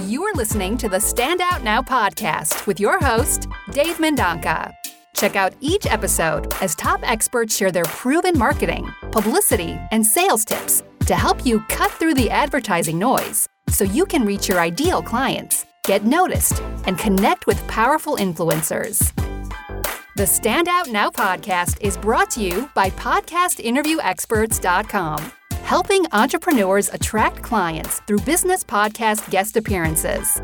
You are listening to the Stand Out Now podcast with your host, Dave Mendonca. Check out each episode as top experts share their proven marketing, publicity, and sales tips to help you cut through the advertising noise so you can reach your ideal clients, get noticed, and connect with powerful influencers. The Stand Out Now podcast is brought to you by podcastinterviewexperts.com, helping entrepreneurs attract clients through business podcast guest appearances.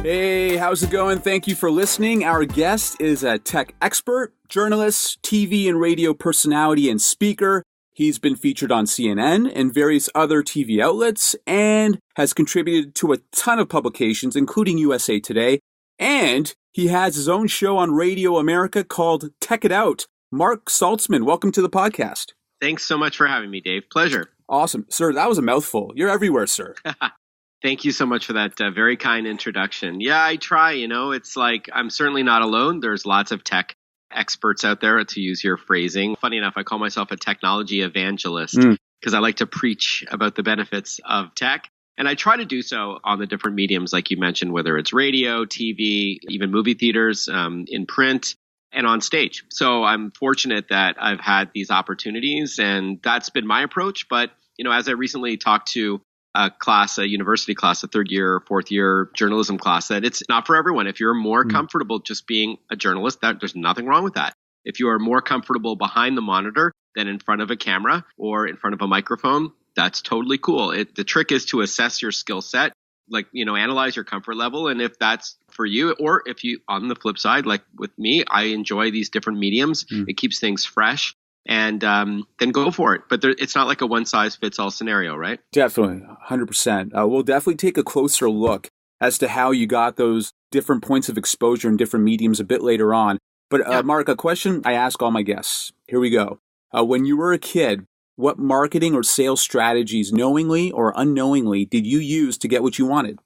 Hey, how's it going? Thank you for listening. Our guest is a tech expert, journalist, TV and radio personality, and speaker. He's been featured on CNN and various other TV outlets and has contributed to a ton of publications, including USA Today. And he has his own show on Radio America called Tech It Out. Marc Saltzman, welcome to the podcast. Thanks so much for having me, Dave. Pleasure. Awesome. Sir, that was a mouthful. You're everywhere, sir. Thank you so much for that very kind introduction. Yeah, I try, it's like I'm certainly not alone. There's lots of tech experts out there, to use your phrasing. Funny enough, I call myself a technology evangelist because I like to preach about the benefits of tech. And I try to do so on the different mediums, like you mentioned, whether it's radio, TV, even movie theaters, in print, and on stage. So I'm fortunate that I've had these opportunities, and that's been my approach. But, as I recently talked to a university class, a third year or fourth year journalism class, that it's not for everyone. If you're more comfortable just being a journalist, there's nothing wrong with that. If you are more comfortable behind the monitor than in front of a camera or in front of a microphone, that's totally cool. The trick is to assess your skill set, analyze your comfort level. And if that's for you, or if you, on the flip side, like with me, I enjoy these different mediums. It keeps things fresh. And then go for it. But it's not like a one-size-fits-all scenario, right? Definitely, 100%. We'll definitely take a closer look as to how you got those different points of exposure in different mediums a bit later on. But Marc, a question I ask all my guests. Here we go. When you were a kid, what marketing or sales strategies, knowingly or unknowingly, did you use to get what you wanted?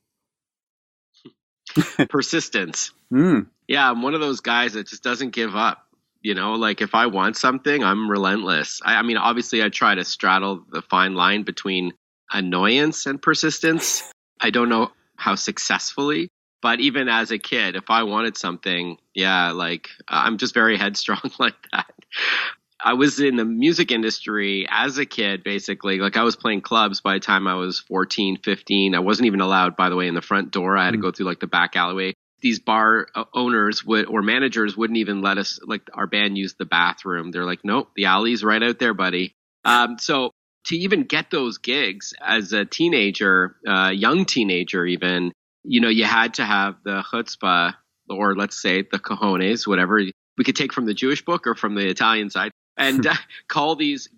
Persistence. Yeah, I'm one of those guys that just doesn't give up. If I want something, I'm relentless. I mean, obviously, I try to straddle the fine line between annoyance and persistence. I don't know how successfully, but even as a kid, if I wanted something, I'm just very headstrong like that. I was in the music industry as a kid, basically. I was playing clubs by the time I was 14, 15. I wasn't even allowed, by the way, in the front door. I had to go through the back alleyway. These bar owners or managers wouldn't even let us, our band, use the bathroom. They're like, nope, the alley's right out there, buddy. So to even get those gigs as a teenager, young teenager even, you had to have the chutzpah, or let's say the cojones, whatever we could take from the Jewish book or from the Italian side, and call these,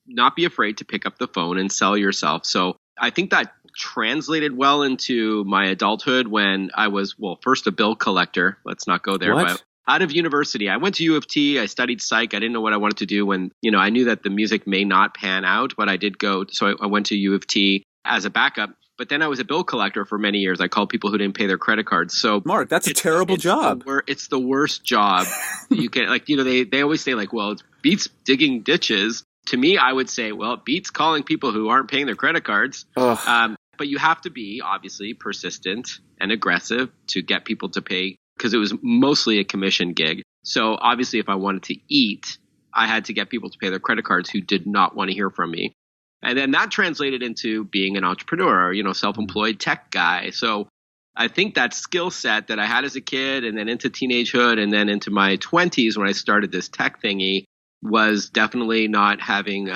not be afraid to pick up the phone and sell yourself. So I think that translated well into my adulthood when I was, first a bill collector. Let's not go there. What? But out of university, I went to U of T. I studied psych. I didn't know what I wanted to do when, I knew that the music may not pan out, but I did go. So I went to U of T as a backup. But then I was a bill collector for many years. I called people who didn't pay their credit cards. So Marc, that's a terrible job. It's the worst job. You can they always say it beats digging ditches. To me, I would say, it beats calling people who aren't paying their credit cards. But you have to be, obviously, persistent and aggressive to get people to pay, because it was mostly a commission gig. So obviously, if I wanted to eat, I had to get people to pay their credit cards who did not want to hear from me. And then that translated into being an entrepreneur, self-employed tech guy. So I think that skill set that I had as a kid, and then into teenagehood, and then into my 20s when I started this tech thingy, was definitely not having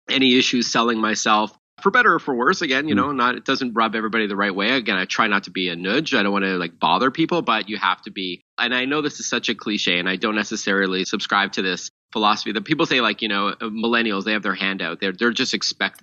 any issues selling myself. For better or for worse, again, it doesn't rub everybody the right way. Again, I try not to be a nudge. I don't want to bother people, but you have to be. And I know this is such a cliche, and I don't necessarily subscribe to this philosophy that people say, millennials, they have their hand out. They're just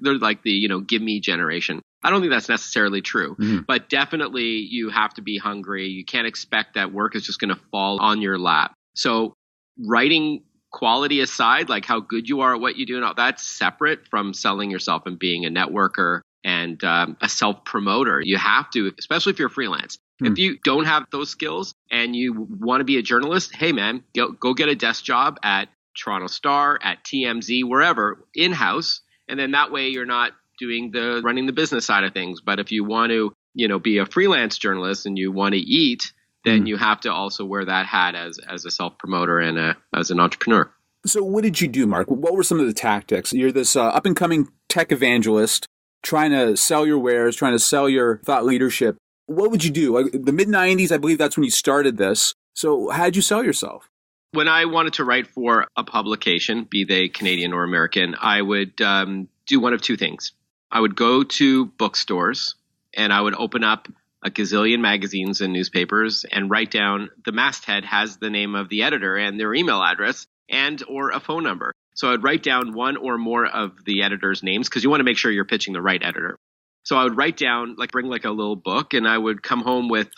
they're like the, give me generation. I don't think that's necessarily true, but definitely you have to be hungry. You can't expect that work is just going to fall on your lap. So writing quality aside, how good you are at what you do, and all that's separate from selling yourself and being a networker and a self-promoter. You have to, especially if you're freelance. If you don't have those skills and you want to be a journalist, hey man, go get a desk job at Toronto Star, at TMZ, wherever, in-house, And then that way you're not doing the running the business side of things. But if you want to, be a freelance journalist and you want to eat, then you have to also wear that hat as a self-promoter and as an entrepreneur. So what did you do, Mark? What were some of the tactics? You're this up-and-coming tech evangelist trying to sell your wares, trying to sell your thought leadership. What would you do? Like the mid-90s, I believe that's when you started this. So how did you sell yourself? When I wanted to write for a publication, be they Canadian or American, I would do one of two things. I would go to bookstores and I would open up a gazillion magazines and newspapers and write down the masthead has the name of the editor and their email address and or a phone number. So I'd write down one or more of the editors' names because you want to make sure you're pitching the right editor. So I would write down, bring a little book, and I would come home with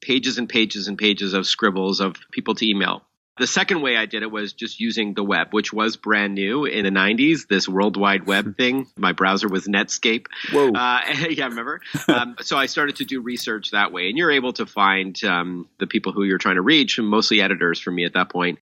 pages and pages and pages of scribbles of people to email. The second way I did it was just using the web, which was brand new in the 90s, this World Wide Web thing. My browser was Netscape. Whoa. Yeah, remember? So I started to do research that way. And you're able to find the people who you're trying to reach, mostly editors for me at that point,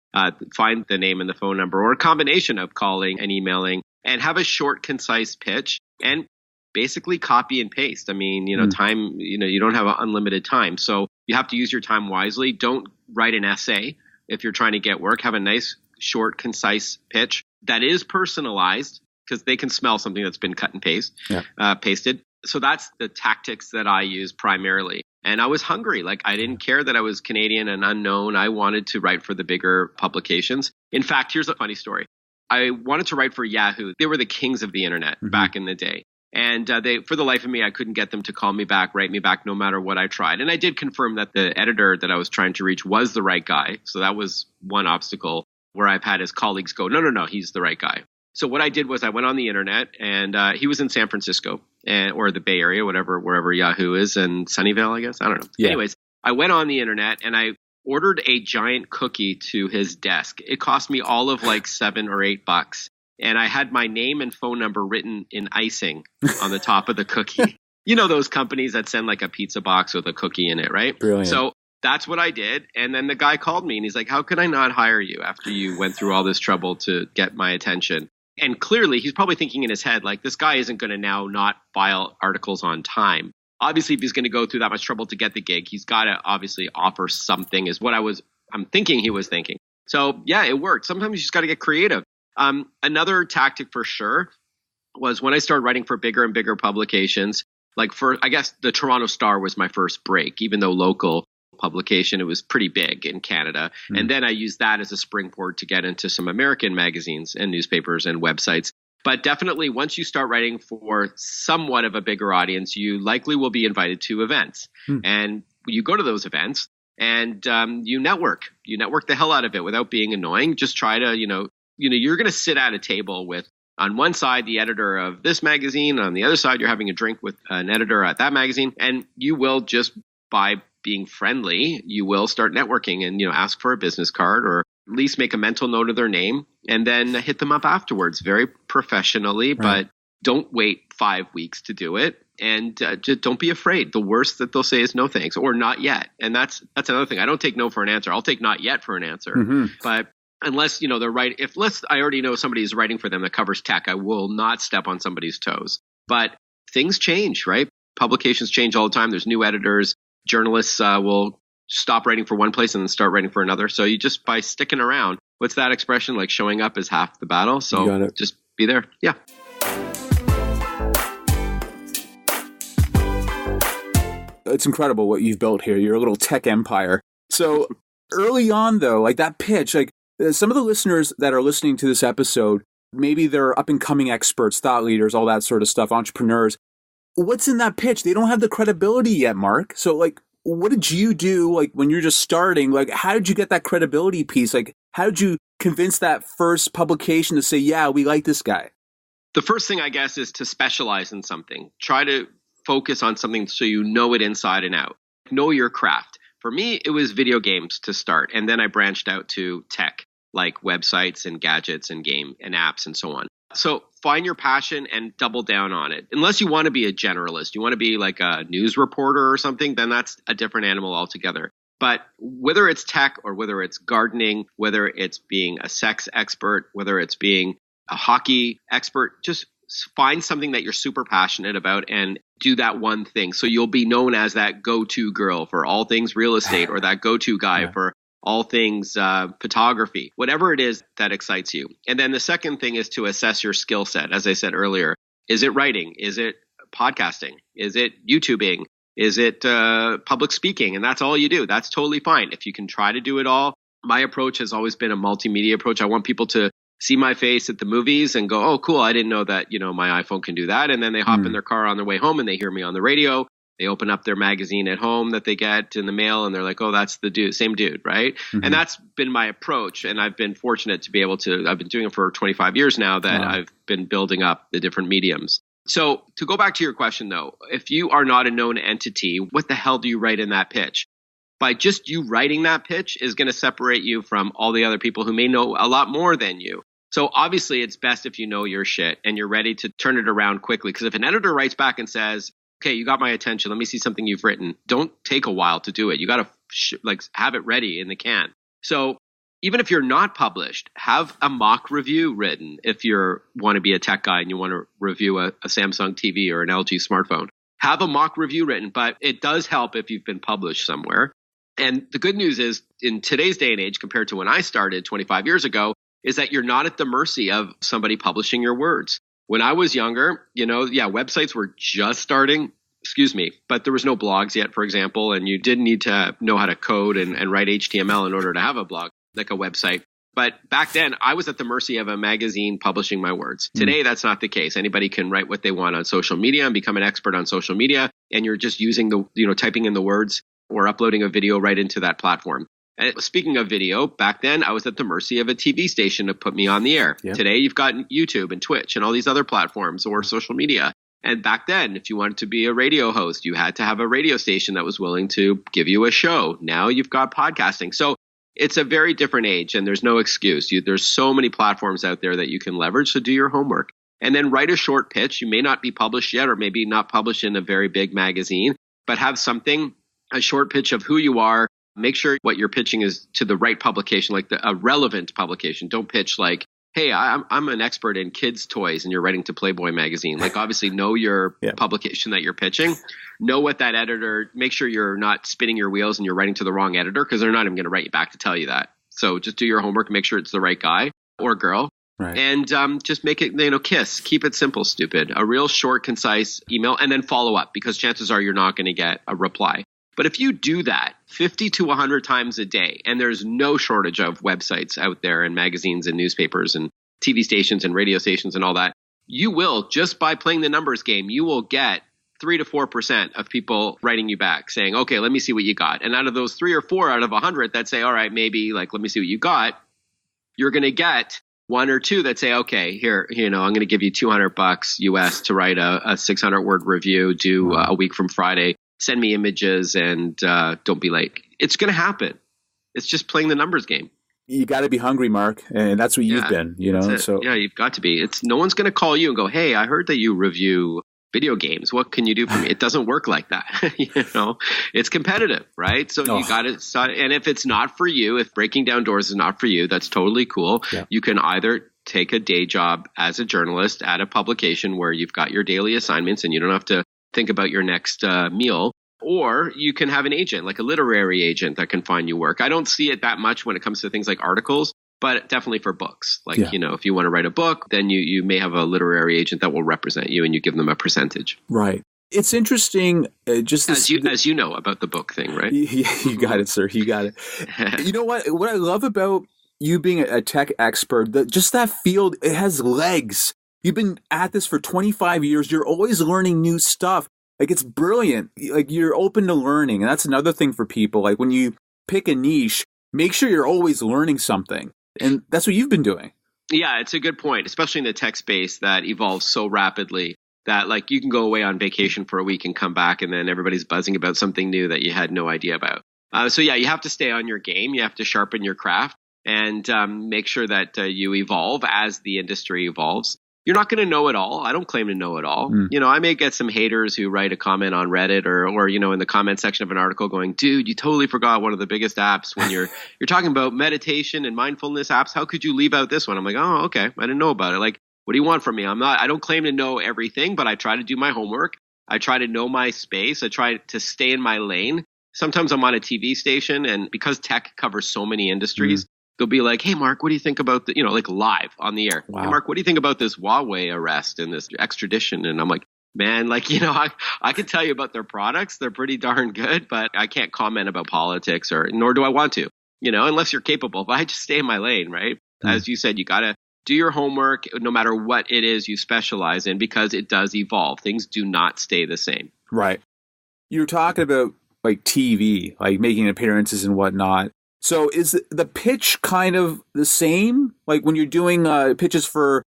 find the name and the phone number or a combination of calling and emailing and have a short, concise pitch and basically copy and paste. I mean, time, you don't have unlimited time. So you have to use your time wisely. Don't write an essay. If you're trying to get work, have a nice, short, concise pitch that is personalized because they can smell something that's been cut and pasted. So that's the tactics that I use primarily. And I was hungry. I didn't care that I was Canadian and unknown. I wanted to write for the bigger publications. In fact, here's a funny story. I wanted to write for Yahoo. They were the kings of the internet back in the day. And for the life of me, I couldn't get them to call me back, write me back, no matter what I tried. And I did confirm that the editor that I was trying to reach was the right guy. So that was one obstacle where I've had his colleagues go, no, he's the right guy. So what I did was I went on the internet and he was in San Francisco or the Bay Area, wherever Yahoo is, and Sunnyvale, I guess. I don't know. Yeah. Anyways, I went on the internet and I ordered a giant cookie to his desk. It cost me all of $7 or $8. And I had my name and phone number written in icing on the top of the cookie. Those companies that send a pizza box with a cookie in it, right? Brilliant. So that's what I did. And then the guy called me and he's like, how could I not hire you after you went through all this trouble to get my attention? And clearly he's probably thinking in his head, this guy isn't going to now not file articles on time. Obviously, if he's going to go through that much trouble to get the gig, he's got to obviously offer something is what I'm thinking he was thinking. So yeah, it worked. Sometimes you just got to get creative. Another tactic for sure was when I started writing for bigger and bigger publications, I guess the Toronto Star was my first break, even though local publication, it was pretty big in Canada. And then I used that as a springboard to get into some American magazines and newspapers and websites. But definitely once you start writing for somewhat of a bigger audience, you likely will be invited to events. And you go to those events and you network the hell out of it without being annoying. Just try to, you're going to sit at a table with, on one side, the editor of this magazine. On the other side, you're having a drink with an editor at that magazine. And you will just, by being friendly, you will start networking and, ask for a business card or at least make a mental note of their name and then hit them up afterwards very professionally. Right. But don't wait 5 weeks to do it. And just don't be afraid. The worst that they'll say is no thanks or not yet. And that's another thing. I don't take no for an answer. I'll take not yet for an answer. But unless, they're right. Unless I already know somebody is writing for them that covers tech, I will not step on somebody's toes. But things change, right? Publications change all the time. There's new editors. Journalists will stop writing for one place and then start writing for another. So you just, by sticking around, what's that expression? Showing up is half the battle. So just be there. Yeah. It's incredible what you've built here. You're a little tech empire. So early on, though, that pitch, some of the listeners that are listening to this episode, maybe they're up-and-coming experts, thought leaders, all that sort of stuff, entrepreneurs. What's in that pitch? They don't have the credibility yet, Mark. So, what did you do, when you're just starting? How did you get that credibility piece? How did you convince that first publication to say, yeah, we like this guy? The first thing, I guess, is to specialize in something. Try to focus on something so you know it inside and out. Know your craft. For me, it was video games to start, and then I branched out to tech, like websites and gadgets and game and apps and so on. So find your passion and double down on it. Unless you want to be a generalist, you want to be a news reporter or something, then that's a different animal altogether. But whether it's tech or whether it's gardening, whether it's being a sex expert, whether it's being a hockey expert, just find something that you're super passionate about and do that one thing. So you'll be known as that go-to girl for all things real estate or that go-to guy for all things photography, whatever it is that excites you. And then the second thing is to assess your skill set. As I said earlier, is it writing? Is it podcasting? Is it YouTubing? Is it public speaking? And that's all you do. That's totally fine. If you can try to do it all. My approach has always been a multimedia approach. I want people to see my face at the movies and go, oh, cool. I didn't know that, my iPhone can do that. And then they hop in their car on their way home and they hear me on the radio. They open up their magazine at home that they get in the mail and they're like, oh, that's the dude, same dude, right? Mm-hmm. And that's been my approach. And I've been fortunate to be able to, I've been doing it for 25 years now that I've been building up the different mediums. So to go back to your question, though, if you are not a known entity, what the hell do you write in that pitch? By just you writing that pitch is going to separate you from all the other people who may know a lot more than you. So obviously it's best if you know your shit and you're ready to turn it around quickly. Because if an editor writes back and says, okay, you got my attention, let me see something you've written, don't take a while to do it. You got to have it ready in the can. So even if you're not published, have a mock review written if you want to be a tech guy and you want to review a Samsung TV or an LG smartphone. Have a mock review written, but it does help if you've been published somewhere. And the good news is in today's day and age, compared to when I started 25 years ago, is that you're not at the mercy of somebody publishing your words. When I was younger, websites were just starting, but there was no blogs yet, for example, and you didn't need to know how to code and write HTML in order to have a blog, like a website. But back then, I was at the mercy of a magazine publishing my words. Today, that's not the case. Anybody can write what they want on social media and become an expert on social media, and you're just using typing in the words or uploading a video right into that platform. And speaking of video, back then I was at the mercy of a TV station to put me on the air. Yep. Today you've got YouTube and Twitch and all these other platforms or social media. And back then, if you wanted to be a radio host, you had to have a radio station that was willing to give you a show. Now you've got podcasting. So it's a very different age and there's no excuse. There's so many platforms out there that you can leverage. So do your homework and then write a short pitch. You may not be published yet or maybe not published in a very big magazine, but have something, a short pitch of who you are. Make sure what you're pitching is to the right publication, like a relevant publication. Don't pitch like, hey, I'm an expert in kids' toys and you're writing to Playboy magazine. Like obviously know your publication that you're pitching. Know what that editor, make sure you're not spinning your wheels and you're writing to the wrong editor because they're not even going to write you back to tell you that. So just do your homework, make sure it's the right guy or girl. Right. And just make it, KISS. Keep it simple, stupid. A real short, concise email and then follow up because chances are you're not going to get a reply. But if you do that 50 to 100 times a day, and there's no shortage of websites out there and magazines and newspapers and TV stations and radio stations and all that, you will, just by playing the numbers game, you will get 3 to 4% of people writing you back saying, okay, let me see what you got. And out of those 3 or 4 out of 100 that say, all right, maybe let me see what you got, you're going to get 1 or 2 that say, okay, here, I'm going to give you $200 US to write a 600 word review, do a week from Friday. Send me images and don't be late. It's going to happen. It's just playing the numbers game. You got to be hungry, Mark, and that's what you've been. So yeah, you've got to be. It's no one's going to call you and go, "Hey, I heard that you review video games. What can you do for me?" It doesn't work like that. It's competitive, right? So you got to start. And if it's not for you, if breaking down doors is not for you, that's totally cool. Yeah. You can either take a day job as a journalist at a publication where you've got your daily assignments and you don't have to think about your next meal, or you can have an agent, like a literary agent that can find you work. I don't see it that much when it comes to things like articles, but definitely for books. Like, if you want to write a book, then you may have a literary agent that will represent you and you give them a percentage. Right. It's interesting. As you know about the book thing, right? You got it, sir. You got it. You know what I love about you being a tech expert, just that field, it has legs. You've been at this for 25 years. You're always learning new stuff. Like, it's brilliant. Like, you're open to learning. And that's another thing for people. Like, when you pick a niche, make sure you're always learning something. And that's what you've been doing. Yeah, it's a good point, especially in the tech space that evolves so rapidly that, like, you can go away on vacation for a week and come back and then everybody's buzzing about something new that you had no idea about. So yeah, you have to stay on your game. You have to sharpen your craft and make sure that you evolve as the industry evolves. You're not going to know it all. I don't claim to know it all. I may get some haters who write a comment on Reddit or in the comment section of an article going, dude, you totally forgot one of the biggest apps when you're talking about meditation and mindfulness apps. How could you leave out this one? I'm like, oh, okay. I didn't know about it. Like, What do you want from me? I don't claim to know everything, but I try to do my homework. I try to know my space. I try to stay in my lane. Sometimes I'm on a TV station, and because tech covers so many industries, they'll be like, hey, Mark, what do you think about the, like live on the air? Wow. Hey, Mark, what do you think about this Huawei arrest and this extradition? And I'm like, man, I can tell you about their products. They're pretty darn good, but I can't comment about politics nor do I want to, unless you're capable. But I just stay in my lane, right? As you said, you got to do your homework no matter what it is you specialize in, because it does evolve. Things do not stay the same. Right. You're talking about like TV, like making appearances and whatnot. So is the pitch kind of the same? Like when you're doing pitches for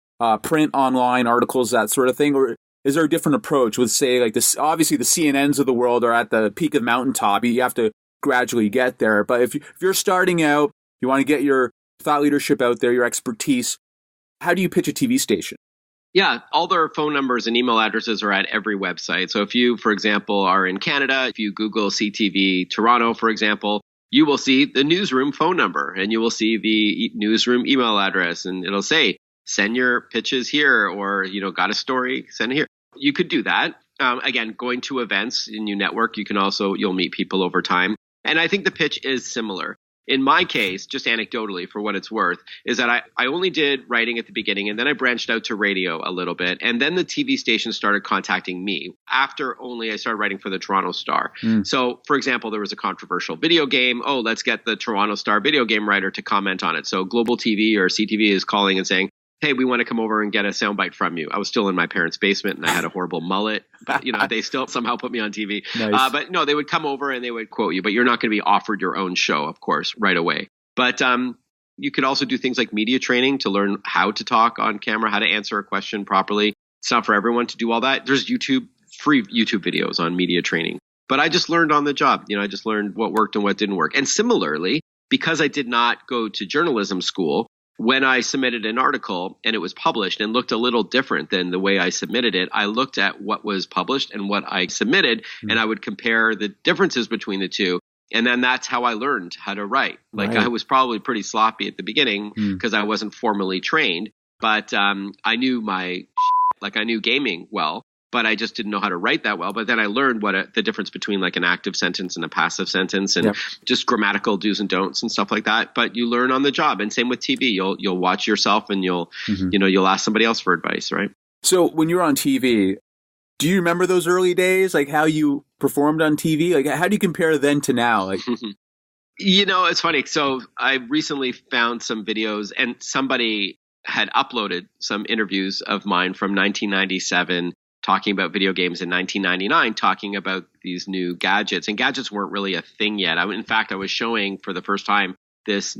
print, online articles, that sort of thing? Or is there a different approach with, say, like this? Obviously, the CNNs of the world are at the peak of the mountaintop. You have to gradually get there. But if you're starting out, you want to get your thought leadership out there, your expertise. How do you pitch a TV station? Yeah, all their phone numbers and email addresses are at every website. So if you, for example, are in Canada, if you Google CTV Toronto, for example, you will see the newsroom phone number and you will see the newsroom email address, and it'll say, send your pitches here, or, got a story, send it here. You could do that. Again, going to events and you network, you'll meet people over time. And I think the pitch is similar. In my case, just anecdotally for what it's worth, is that I only did writing at the beginning, and then I branched out to radio a little bit. And then the TV station started contacting me after only I started writing for the Toronto Star. So, for example, there was a controversial video game. Oh, let's get the Toronto Star video game writer to comment on it. So Global TV or CTV is calling and saying, hey, we want to come over and get a soundbite from you. I was still in my parents' basement and I had a horrible mullet, but they still somehow put me on TV. Nice. But no, they would come over and they would quote you, but you're not going to be offered your own show, of course, right away. But you could also do things like media training to learn how to talk on camera, how to answer a question properly. It's not for everyone to do all that. There's free YouTube videos on media training. But I just learned on the job. I just learned what worked and what didn't work. And similarly, because I did not go to journalism school, when I submitted an article and it was published and looked a little different than the way I submitted it, I looked at what was published and what I submitted, and I would compare the differences between the two. And then that's how I learned how to write. I was probably pretty sloppy at the beginning because I wasn't formally trained, but I knew I knew gaming well, but I just didn't know how to write that well. But then I learned the difference between like an active sentence and a passive sentence, and just grammatical do's and don'ts and stuff like that. But you learn on the job. And same with TV. You'll watch yourself and you'll ask somebody else for advice, right? So when you were on TV, do you remember those early days, like how you performed on TV? Like how do you compare then to now? Like, it's funny. So I recently found some videos, and somebody had uploaded some interviews of mine from 1997 talking about video games, in 1999, talking about these new gadgets. And gadgets weren't really a thing yet. In fact, I was showing for the first time this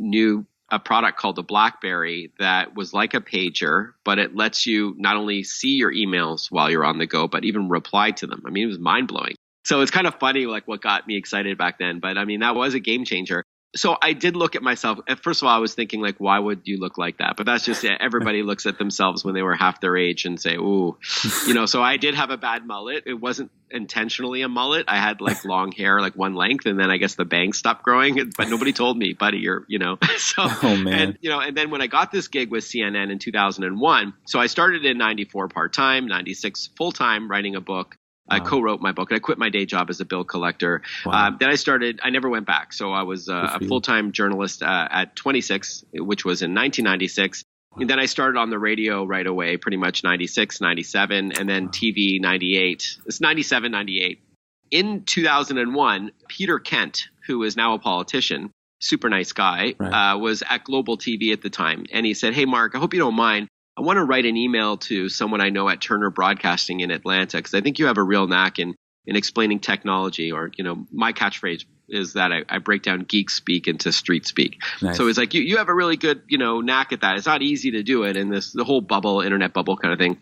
a product called the BlackBerry that was like a pager, but it lets you not only see your emails while you're on the go, but even reply to them. It was mind-blowing. So it's kind of funny, like what got me excited back then. But that was a game changer. So I did look at myself. First of all, I was thinking, like, why would you look like that? But that's just it. Everybody looks at themselves when they were half their age and say, ooh, so I did have a bad mullet. It wasn't intentionally a mullet. I had like long hair, like one length. And then I guess the bangs stopped growing, but nobody told me, buddy, so, oh man. And then when I got this gig with CNN in 2001, so I started in 94 part-time, 96 full-time writing a book. I co-wrote my book, and I quit my day job as a bill collector. Wow. Then I never went back. So I was a full-time journalist at 26, which was in 1996. And then I started on the radio right away, pretty much 96, 97, and then TV 98. It's 97, 98. In 2001, Peter Kent, who is now a politician, super nice guy, was at Global TV at the time. And he said, hey, Mark, I hope you don't mind. I want to write an email to someone I know at Turner Broadcasting in Atlanta, because I think you have a real knack in explaining technology. Or, my catchphrase is that I break down geek speak into street speak. Nice. So it's like, you have a really good, knack at that. It's not easy to do it in the whole bubble, internet bubble kind of thing.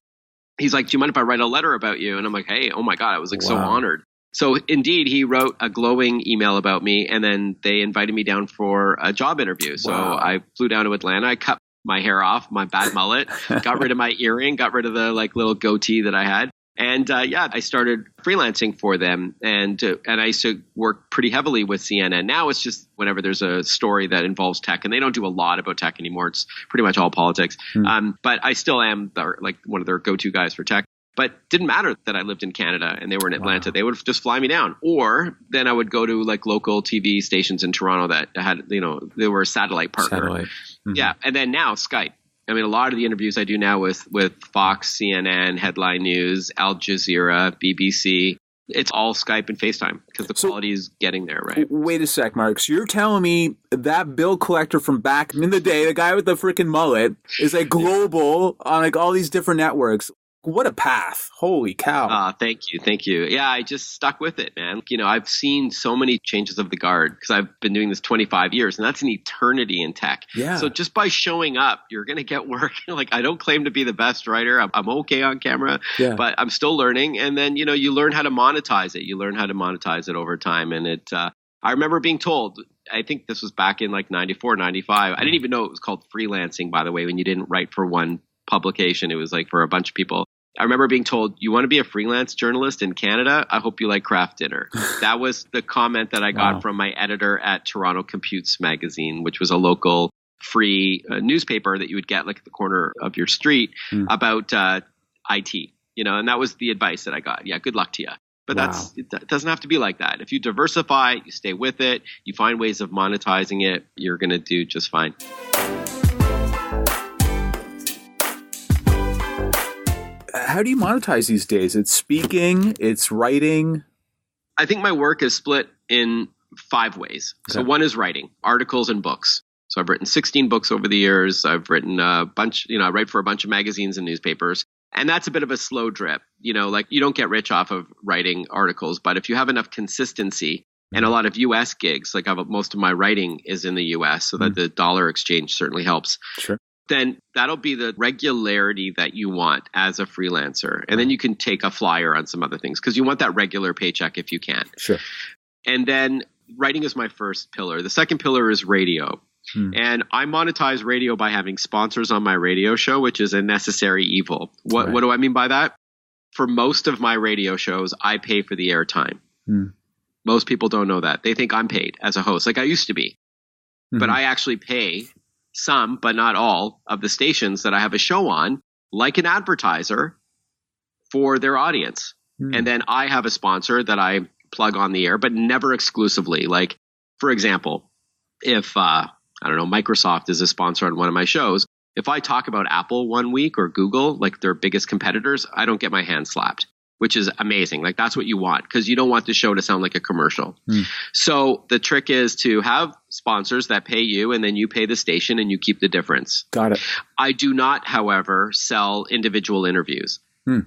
He's like, do you mind if I write a letter about you? And I'm like, hey, oh my God, I was like so honored. So indeed, he wrote a glowing email about me, and then they invited me down for a job interview. So I flew down to Atlanta. I cut my hair off, my bad mullet, got rid of my earring, got rid of the like little goatee that I had. And I started freelancing for them, and I used to work pretty heavily with CNN. Now it's just whenever there's a story that involves tech, and they don't do a lot about tech anymore. It's pretty much all politics. But I still am one of their go-to guys for tech. But didn't matter that I lived in Canada and they were in Atlanta. Wow. They would just fly me down, or then I would go to like local TV stations in Toronto that had, they were a satellite partner. Mm-hmm. Yeah, and then now Skype. I mean, a lot of the interviews I do now with Fox, CNN, Headline News, Al Jazeera, BBC, it's all Skype and FaceTime because the quality is getting there, right? Wait a sec, Mark. So you're telling me that bill collector from back in the day, the guy with the freaking mullet, is like global on like all these different networks. What a path. Holy cow. Thank you. Yeah, I just stuck with it, man. I've seen so many changes of the guard because I've been doing this 25 years, and that's an eternity in tech. Yeah. So just by showing up, you're going to get work. I don't claim to be the best writer. I'm okay on camera, but I'm still learning. And then, you learn how to monetize it. You learn how to monetize it over time. And I remember being told, I think this was back in like 94, 95. I didn't even know it was called freelancing, by the way, when you didn't write for one publication. It was like for a bunch of people. I remember being told, you want to be a freelance journalist in Canada? I hope you like craft dinner. That was the comment that I got from my editor at Toronto Computes magazine, which was a local free newspaper that you would get like at the corner of your street about IT, and that was the advice that I got. Yeah, good luck to you. But it doesn't have to be like that. If you diversify, you stay with it, you find ways of monetizing it, you're going to do just fine. How do you monetize these days? It's speaking, it's writing. I think my work is split in 5 ways. Okay. So one is writing, articles and books. So I've written 16 books over the years. I've written a bunch, I write for a bunch of magazines and newspapers. And that's a bit of a slow drip. You don't get rich off of writing articles, but if you have enough consistency and a lot of US gigs, most of my writing is in the US, so that the dollar exchange certainly helps. Sure. Then that'll be the regularity that you want as a freelancer. And then you can take a flyer on some other things because you want that regular paycheck if you can. Sure. And then writing is my first pillar. The second pillar is radio. And I monetize radio by having sponsors on my radio show, which is a necessary evil. What do I mean by that? For most of my radio shows, I pay for the airtime. Most people don't know that. They think I'm paid as a host, like I used to be. But I actually pay some, but not all, of the stations that I have a show on, like an advertiser, for their audience. And then I have a sponsor that I plug on the air, but never exclusively. Like, for example, if, Microsoft is a sponsor on one of my shows, if I talk about Apple one week or Google, like their biggest competitors, I don't get my hand slapped, which is amazing. Like that's what you want because you don't want the show to sound like a commercial. So the trick is to have sponsors that pay you and then you pay the station and you keep the difference. Got it. I do not, however, sell individual interviews.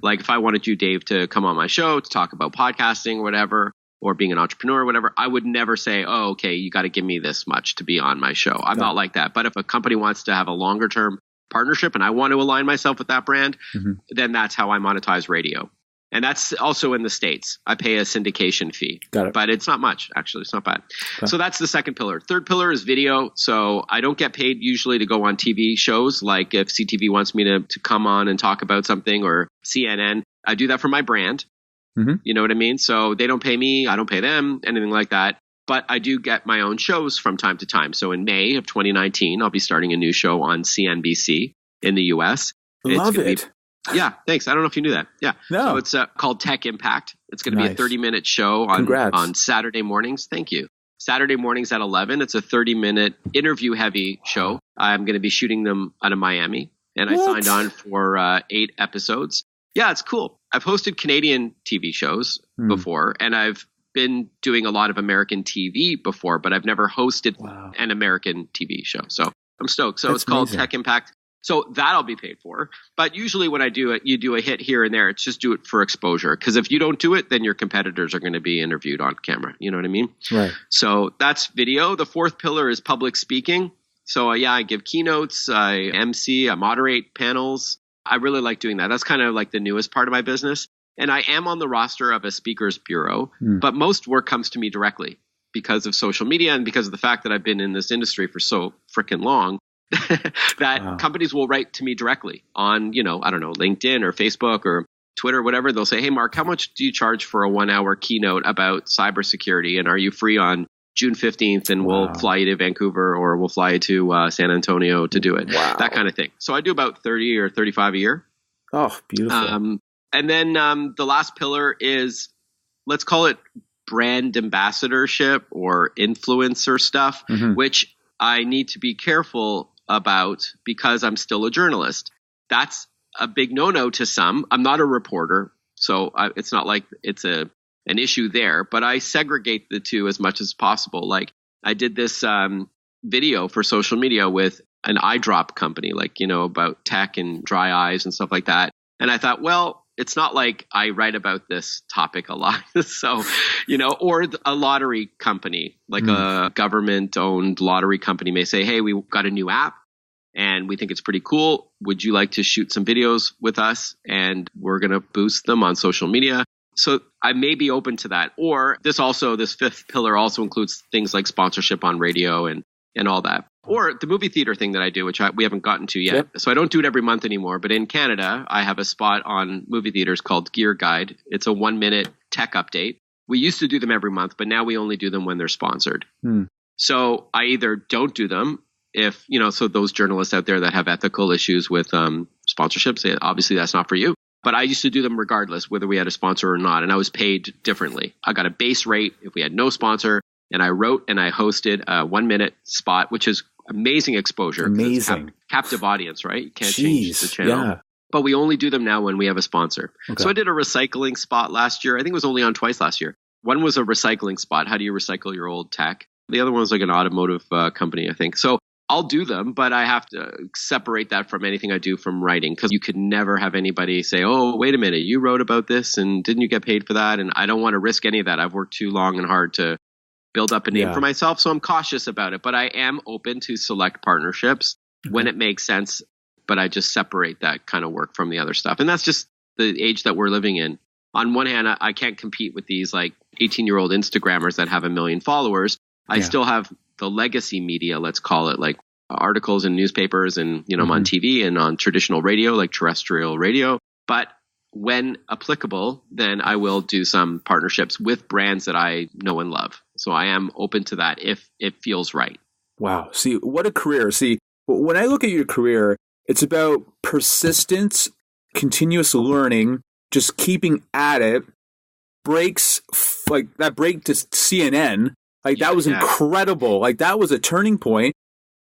Like if I wanted you, Dave, to come on my show to talk about podcasting or whatever, or being an entrepreneur or whatever, I would never say, oh, okay, you got to give me this much to be on my show. I'm not like that. But if a company wants to have a longer term partnership and I want to align myself with that brand, then that's how I monetize radio. And that's also in the States. I pay a syndication fee. Got it. But it's not much, actually. It's not bad. Okay. So that's the second pillar. Third pillar is video. So I don't get paid usually to go on TV shows. Like if CTV wants me to come on and talk about something, or CNN, I do that for my brand. You know what I mean? So they don't pay me. I don't pay them, anything like that. But I do get my own shows from time to time. So in May of 2019, I'll be starting a new show on CNBC in the US. Love it. Yeah, thanks. I don't know if you knew that. Yeah. No. So it's called Tech Impact. It's going to be a 30-minute show on Saturday mornings. Thank you. Saturday mornings at 11. It's a 30-minute interview-heavy show. I'm going to be shooting them out of Miami. And I signed on for 8 episodes. Yeah, it's cool. I've hosted Canadian TV shows before, and I've been doing a lot of American TV before, but I've never hosted an American TV show. So I'm stoked. So it's called Tech Impact. So that'll be paid for. But usually when I do it, you do a hit here and there. It's just do it for exposure. Because if you don't do it, then your competitors are going to be interviewed on camera. You know what I mean? Right. So that's video. The fourth pillar is public speaking. So I give keynotes, I MC, I moderate panels. I really like doing that. That's kind of like the newest part of my business. And I am on the roster of a speakers bureau, but most work comes to me directly because of social media and because of the fact that I've been in this industry for so freaking long that companies will write to me directly on, LinkedIn or Facebook or Twitter, whatever, they'll say, hey, Mark, how much do you charge for a 1-hour keynote about cybersecurity? And are you free on June 15th? And we'll fly you to Vancouver or we'll fly you to San Antonio to do it. Wow. That kind of thing. So I do about 30 or 35 a year. Oh, beautiful. And then the last pillar is, let's call it brand ambassadorship or influencer stuff, which I need to be careful about because I'm still a journalist. That's a big no-no to some. I'm not a reporter, so it's not like it's an issue there, but I segregate the two as much as possible. Like I did this video for social media with an eye drop company, like, about tech and dry eyes and stuff like that. And I thought, well, it's not like I write about this topic a lot. So, or a lottery company, like a government-owned lottery company may say, hey, we've got a new app and we think it's pretty cool. Would you like to shoot some videos with us? And we're going to boost them on social media. So I may be open to that. Or this fifth pillar also includes things like sponsorship on radio and all that. Or the movie theater thing that I do, which we haven't gotten to yet. Yep. So I don't do it every month anymore. But in Canada, I have a spot on movie theaters called Gear Guide. It's a 1-minute tech update. We used to do them every month, but now we only do them when they're sponsored. So I either don't do them if, so those journalists out there that have ethical issues with sponsorships, obviously that's not for you. But I used to do them regardless, whether we had a sponsor or not. And I was paid differently. I got a base rate if we had no sponsor. And I wrote and I hosted a 1-minute spot, which is amazing exposure. Amazing. Captive audience, right? You can't change the channel. Yeah. But we only do them now when we have a sponsor. Okay. So I did a recycling spot last year. I think it was only on twice last year. One was a recycling spot. How do you recycle your old tech? The other one was like an automotive company, I think. So I'll do them, but I have to separate that from anything I do from writing, because you could never have anybody say, oh, wait a minute, you wrote about this and didn't you get paid for that? And I don't want to risk any of that. I've worked too long and hard to build up a name for myself. So I'm cautious about it, but I am open to select partnerships when it makes sense. But I just separate that kind of work from the other stuff. And that's just the age that we're living in. On one hand, I can't compete with these like 18-year-old Instagrammers that have 1 million followers. I still have the legacy media, let's call it, like articles in newspapers and, I'm on TV and on traditional radio, like terrestrial radio. But when applicable, then I will do some partnerships with brands that I know and love. So I am open to that if it feels right. Wow. See, what a career. See, when I look at your career, it's about persistence, continuous learning, just keeping at it. Breaks, like that break to CNN, like that was incredible. Like that was a turning point.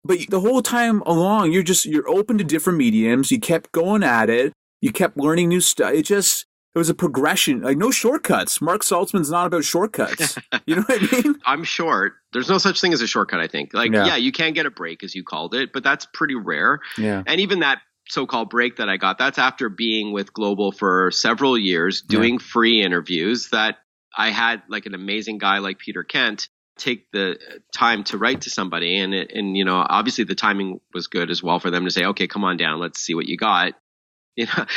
But the whole time along, you're open to different mediums. You kept going at it. You kept learning new stuff. It was a progression, like no shortcuts. Marc Saltzman's not about shortcuts. You know what I mean? I'm short. There's no such thing as a shortcut, I think. Like, you can get a break, as you called it, but that's pretty rare. Yeah. And even that so-called break that I got, that's after being with Global for several years, doing free interviews, that I had like an amazing guy like Peter Kent take the time to write to somebody. And obviously the timing was good as well for them to say, okay, come on down. Let's see what you got.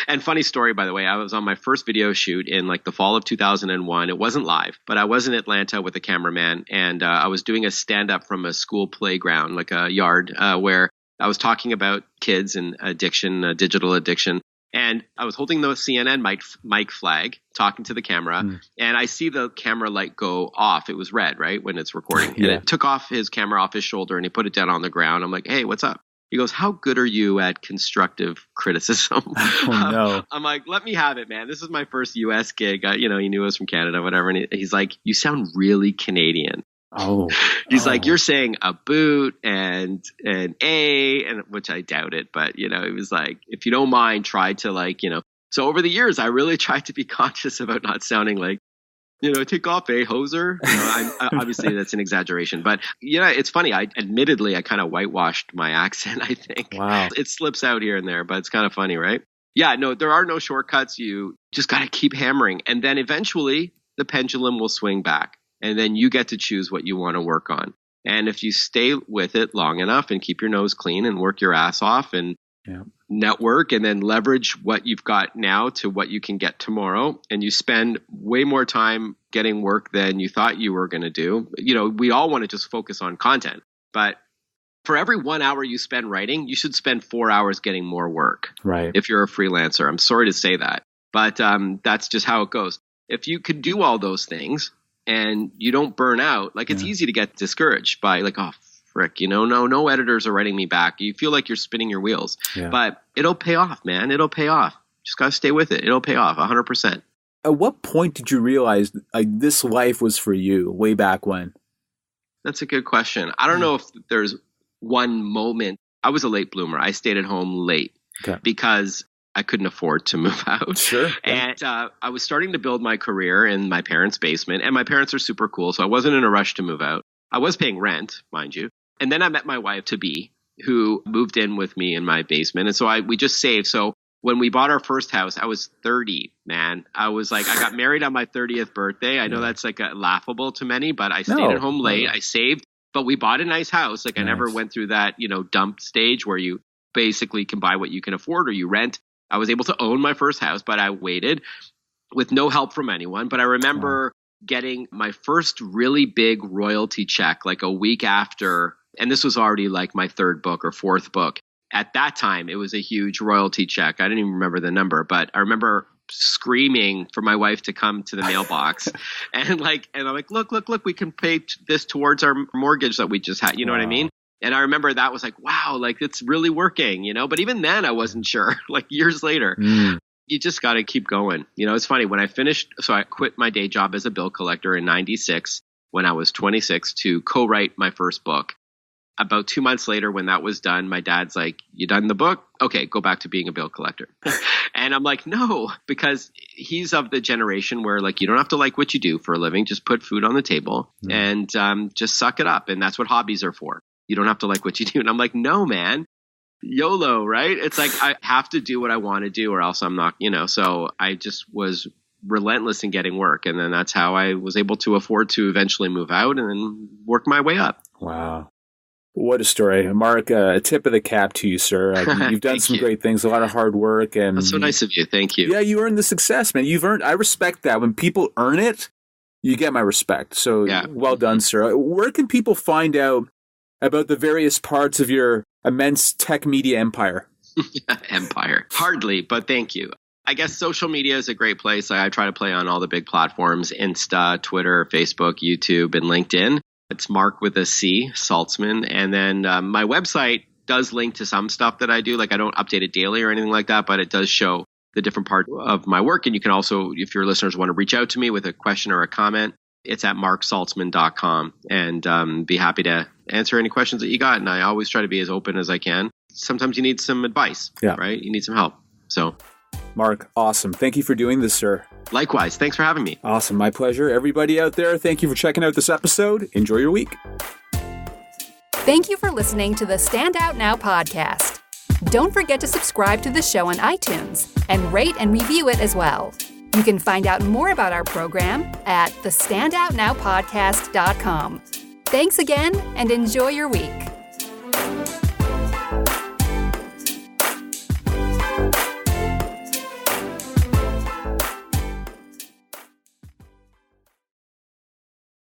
And funny story, by the way, I was on my first video shoot in like the fall of 2001. It wasn't live, but I was in Atlanta with a cameraman, and I was doing a stand-up from a school playground, like a yard, where I was talking about kids and addiction, digital addiction. And I was holding the CNN mic flag, talking to the camera, and I see the camera light go off. It was red, right, when it's recording. And it took off his camera off his shoulder, and he put it down on the ground. I'm like, hey, what's up? He goes, how good are you at constructive criticism? Oh, no. I'm like, let me have it, man. This is my first U.S. gig. He knew us from Canada, whatever. And he's like, you sound really Canadian. Oh. He's like, you're saying a boot and an A, and which I doubt it. But, he was like, if you don't mind, try to So over the years, I really tried to be conscious about not sounding like, take off a hoser. Obviously, that's an exaggeration. But, it's funny. Admittedly, I kind of whitewashed my accent, I think. Wow. It slips out here and there, but it's kind of funny, right? Yeah, no, there are no shortcuts. You just got to keep hammering. And then eventually, the pendulum will swing back. And then you get to choose what you want to work on. And if you stay with it long enough and keep your nose clean and work your ass off and network and then leverage what you've got now to what you can get tomorrow, and you spend way more time getting work than you thought you were going to do. We all want to just focus on content, but for every 1 hour you spend writing, you should spend 4 hours getting more work. Right. If you're a freelancer, I'm sorry to say that, But that's just how it goes. If you could do all those things and you don't burn out, like it's easy to get discouraged by like, oh, frick, no editors are writing me back. You feel like you're spinning your wheels, but it'll pay off, man. It'll pay off. Just got to stay with it. It'll pay off 100%. At what point did you realize like this life was for you way back when? That's a good question. I don't know if there's one moment. I was a late bloomer. I stayed at home late because I couldn't afford to move out. Sure. And I was starting to build my career in my parents' basement, and my parents are super cool, so I wasn't in a rush to move out. I was paying rent, mind you. And then I met my wife, to-be, who moved in with me in my basement. And so we just saved. So when we bought our first house, I was 30, man. I was like, I got married on my 30th birthday. I know that's like laughable to many, but I stayed at home late. I saved, but we bought a nice house. Like I never went through that, dump stage where you basically can buy what you can afford or you rent. I was able to own my first house, but I waited with no help from anyone. But I remember getting my first really big royalty check like a week after. And this was already like my third book or fourth book. At that time, it was a huge royalty check. I didn't even remember the number, but I remember screaming for my wife to come to the mailbox and I'm like, look, we can pay this towards our mortgage that we just had. You know what I mean? And I remember that was like, wow, like it's really working, but even then I wasn't sure, like years later. You just got to keep going. It's funny when I finished. So I quit my day job as a bill collector in 96 when I was 26 to co-write my first book. About 2 months later, when that was done, my dad's like, you done the book? Okay, go back to being a bill collector. And I'm like, no, because he's of the generation where like, you don't have to like what you do for a living. Just put food on the table and just suck it up. And that's what hobbies are for. You don't have to like what you do. And I'm like, no, man, YOLO, right? It's like, I have to do what I want to do or else I'm not, so I just was relentless in getting work. And then that's how I was able to afford to eventually move out and then work my way up. Wow. What a story. Marc, a tip of the cap to you, sir. You've done some great things, a lot of hard work. And that's so nice of you. Thank you. Yeah, you earned the success, man. I respect that. When people earn it, you get my respect. So well done, sir. Where can people find out about the various parts of your immense tech media empire? Empire. Hardly, but thank you. I guess social media is a great place. I try to play on all the big platforms, Insta, Twitter, Facebook, YouTube, and LinkedIn. It's Marc with a C, Saltzman. And then my website does link to some stuff that I do. Like I don't update it daily or anything like that, but it does show the different part of my work. And you can also, if your listeners want to reach out to me with a question or a comment, it's at marcsaltzman.com and be happy to answer any questions that you got. And I always try to be as open as I can. Sometimes you need some advice, right? You need some help. So Marc, awesome. Thank you for doing this, sir. Likewise. Thanks for having me. Awesome. My pleasure. Everybody out there, thank you for checking out this episode. Enjoy your week. Thank you for listening to the Stand Out Now podcast. Don't forget to subscribe to the show on iTunes and rate and review it as well. You can find out more about our program at thestandoutnowpodcast.com. Thanks again and enjoy your week.